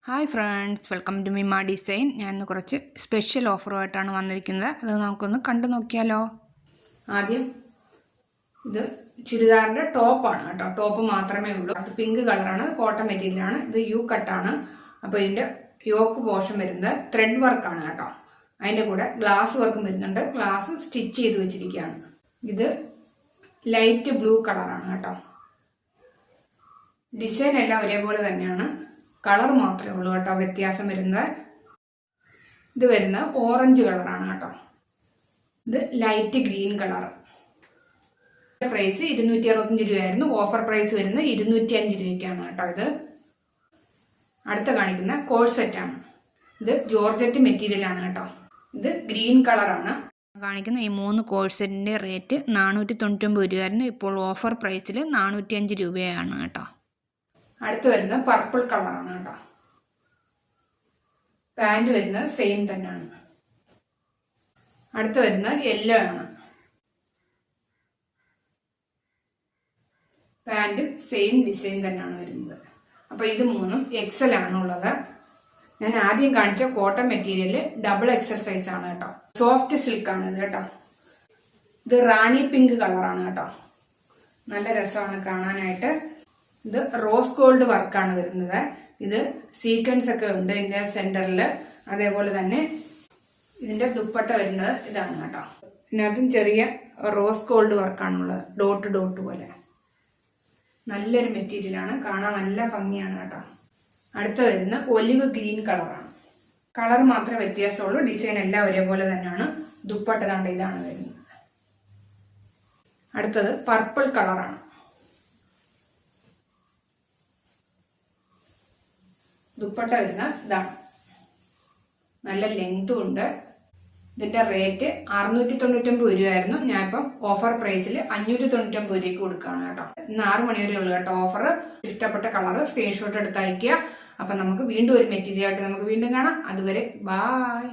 Hi friends, welcome to മിമ design. ഞാൻ ഇന്ന് കുറച്ച് സ്പെഷ്യൽ ഓഫറുമായിട്ടാണ് വന്നിരിക്കുന്നത്. അത് നമുക്കൊന്ന് കണ്ടു നോക്കിയാലോ. ആദ്യം ഇത് ചുരിദാറിൻ്റെ ടോപ്പാണ് കേട്ടോ. ടോപ്പ് മാത്രമേ ഉള്ളൂ. അത് പിങ്ക് കളറാണ്, കോട്ടൺ മെറ്റീരിയലാണ്. ഇത് യു കട്ടാണ്. അപ്പോൾ ഇതിൻ്റെ യോക്ക് പോർഷൻ വരുന്നത് ത്രെഡ് വർക്കാണ് കേട്ടോ. അതിൻ്റെ കൂടെ ഗ്ലാസ് വർക്കും വരുന്നുണ്ട്. ഗ്ലാസ് സ്റ്റിച്ച് ചെയ്ത് വെച്ചിരിക്കുകയാണ്. ഇത് ലൈറ്റ് ബ്ലൂ കളറാണ് കേട്ടോ. ഡിസൈൻ എല്ലാം ഒരേപോലെ തന്നെയാണ്, കളർ മാത്രമേ ഉള്ളൂ കേട്ടോ വ്യത്യാസം വരുന്നത്. ഇത് വരുന്നത് ഓറഞ്ച് കളറാണ് കേട്ടോ. ഇത് ലൈറ്റ് ഗ്രീൻ കളർ. പ്രൈസ് 265 രൂപയായിരുന്നു. ഓഫർ പ്രൈസ് വരുന്നത് 205 രൂപയ്ക്കാണ് കേട്ടോ. ഇത് അടുത്ത കാണിക്കുന്ന കോഴ്സെറ്റാണ്. ഇത് ജോർജറ്റ് മെറ്റീരിയൽ ആണ് കേട്ടോ. ഇത് ഗ്രീൻ കളറാണ്. കാണിക്കുന്ന ഈ 3 കോഴ്സെറ്റിൻ്റെ റേറ്റ് 499 രൂപയായിരുന്നു. ഇപ്പോൾ ഓഫർ പ്രൈസിൽ 405 രൂപയാണ് കേട്ടോ. അടുത്ത് വരുന്നത് പർപ്പിൾ കളറാണ് കേട്ടോ. പാൻറ് വരുന്നത് സെയിം തന്നെയാണ്. അടുത്ത് വരുന്നത് യെല്ലോ ആണ്. പാൻറ്റും സെയിം ഡിസൈൻ തന്നെയാണ് വരുന്നത്. അപ്പോൾ ഇത് 3 എക്സൽ ആണുള്ളത്. ഞാൻ ആദ്യം കാണിച്ച cotton material double XL size ആണ് കേട്ടോ. സോഫ്റ്റ് സിൽക്ക് ആണ് ഇത് കേട്ടോ. ഇത് റാണി പിങ്ക് കളറാണ് കേട്ടോ. നല്ല രസമാണ് കാണാനായിട്ട്. ഇത് റോസ് ഗോൾഡ് വർക്കാണ് വരുന്നത്. ഇത് സീക്വൻസ് ഒക്കെ ഉണ്ട് ഇതിന്റെ സെന്ററിൽ. അതേപോലെ തന്നെ ഇതിന്റെ ദുപ്പട്ട വരുന്നത് ഇതാണ് കേട്ടോ. ഇതിനകത്തും ചെറിയ റോസ് ഗോൾഡ് വർക്കാണുള്ളത്, ഡോട്ട് ഡോട്ട് പോലെ. നല്ലൊരു മെറ്റീരിയലാണ്, കാണാൻ നല്ല ഭംഗിയാണ് കേട്ടോ. അടുത്ത വരുന്ന ഒലിവ് ഗ്രീൻ കളറാണ്. കളർ മാത്രമേ വ്യത്യാസമുള്ളൂ, ഡിസൈൻ എല്ലാം ഒരേപോലെ തന്നെയാണ്. ദുപ്പട്ട ദാണ്ട ഇതാണ് വരുന്നത്. അടുത്തത് പർപ്പിൾ കളറാണ്. ദുപ്പട്ട വരുന്ന ഇതാണ്. നല്ല ലെങ്തും ഉണ്ട്. ഇതിന്റെ റേറ്റ് 699 രൂപയായിരുന്നു. ഞാൻ ഇപ്പം ഓഫർ പ്രൈസിൽ 599 രൂപയ്ക്ക് കൊടുക്കുകയാണ് കേട്ടോ. ഇന്ന് 6 മണി വരെ ഉള്ളു കേട്ടോ ഓഫർ. ഇഷ്ടപ്പെട്ട കളർ സ്ക്രീൻഷോട്ട് എടുത്ത് അയക്കുക. അപ്പം നമുക്ക് വീണ്ടും ഒരു മെറ്റീരിയൽ ആയിട്ട് നമുക്ക് വീണ്ടും കാണാം. അതുവരെ ബായ്.